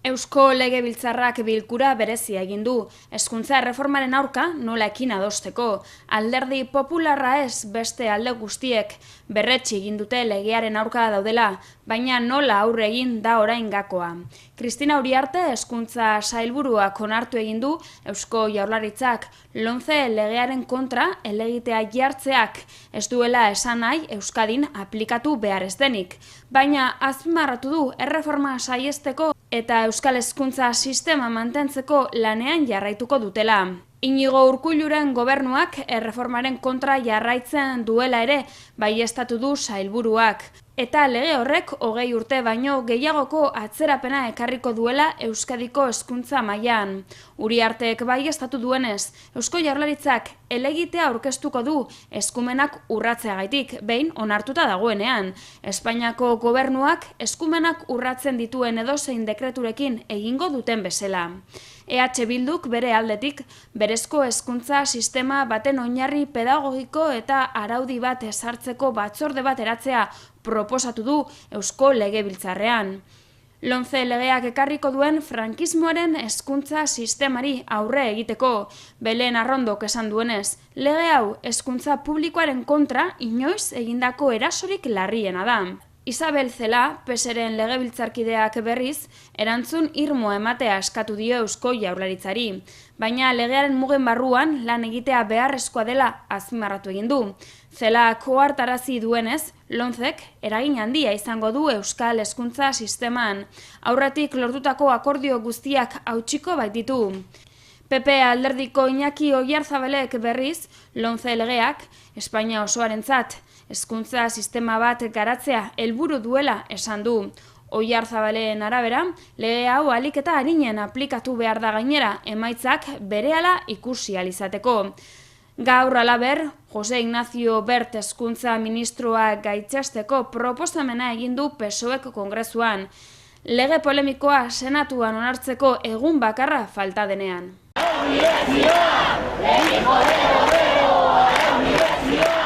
Eusko Legebiltzarrak bilkura berezia egin du, hezkuntza erreformaren aurka nola ekin adosteko. Alderdi popularra ez beste alde guztiek berretsi egin dute legearen aurka daudela, baina nola aurre egin da orain gakoa. Kristina Uriarte hezkuntza sailburuak onartu egin du Eusko Jaurlaritzak LOMCE legearen kontra helegitea jartzeak ez duela esan nahi Euskadin aplikatu behar ez denik. Baina azpimarratu du erreforma saihesteko eta Euskal Hezkuntza sistema mantentzeko lanean jarraituko dutela. Inigo Urkulluren gobernuak erreformaren kontra jarraitzen duela ere baieztatu du sailburuak. Eta lege horrek 20 urte baino gehiagoko atzerapena ekarriko duela Euskadiko hezkuntza mailan. Uriartek baieztatu duenez, Eusko Jaurlaritzak helegitea aurkeztuko du eskumenak urratzeagaitik, behin onartuta dagoenean. Espainiako gobernuak eskumenak urratzen dituen edozein dekreturekin egingo duten bezala. EH Bilduk bere aldetik berezko hezkuntza sistema baten oinarri pedagogiko eta araudi bat ezartzeko batzorde bat eratzea proposatu du Eusko Legebiltzarrean. LOMCE legeak ekarriko duen frankismoaren hezkuntza sistemari aurre egiteko, Belen Arrondok esan duenez, lege hau hezkuntza publikoaren kontra inoiz egindako erasorik larriena da. Isabel Celaá, PSren legebiltzarkideak berriz, erantzun irmo ematea eskatu dio Eusko Jaurlaritzari, baina legearen mugen barruan lan egitea beharrezkoa dela azpimarratu egin du. Celaák ohartarazi duenez, LOMCEk eragin handia izango du Euskal Hezkuntza sisteman, aurretik lortutako akordio guztiak hautsiko baititu. PP alderdiko Iñaki Oiarzabalek berriz, LOMCE legeak Espainia osoarentzat hezkuntza sistema bat garatzea helburu duela esan du. Oiarzabalen arabera, lege hau ahalik eta arinen aplikatu behar da gainera emaitzak berehala ikusi ahal izateko. Gaur halaber, Jose Ignacio Bert hezkuntza ministroa gaitzesteko proposamena egin du PSOEk kongresuan. Lege polemikoa senatuan onartzeko egun bakarra falta denean. ¡La universidad! ¡Le dijo de Obrero a la universidad!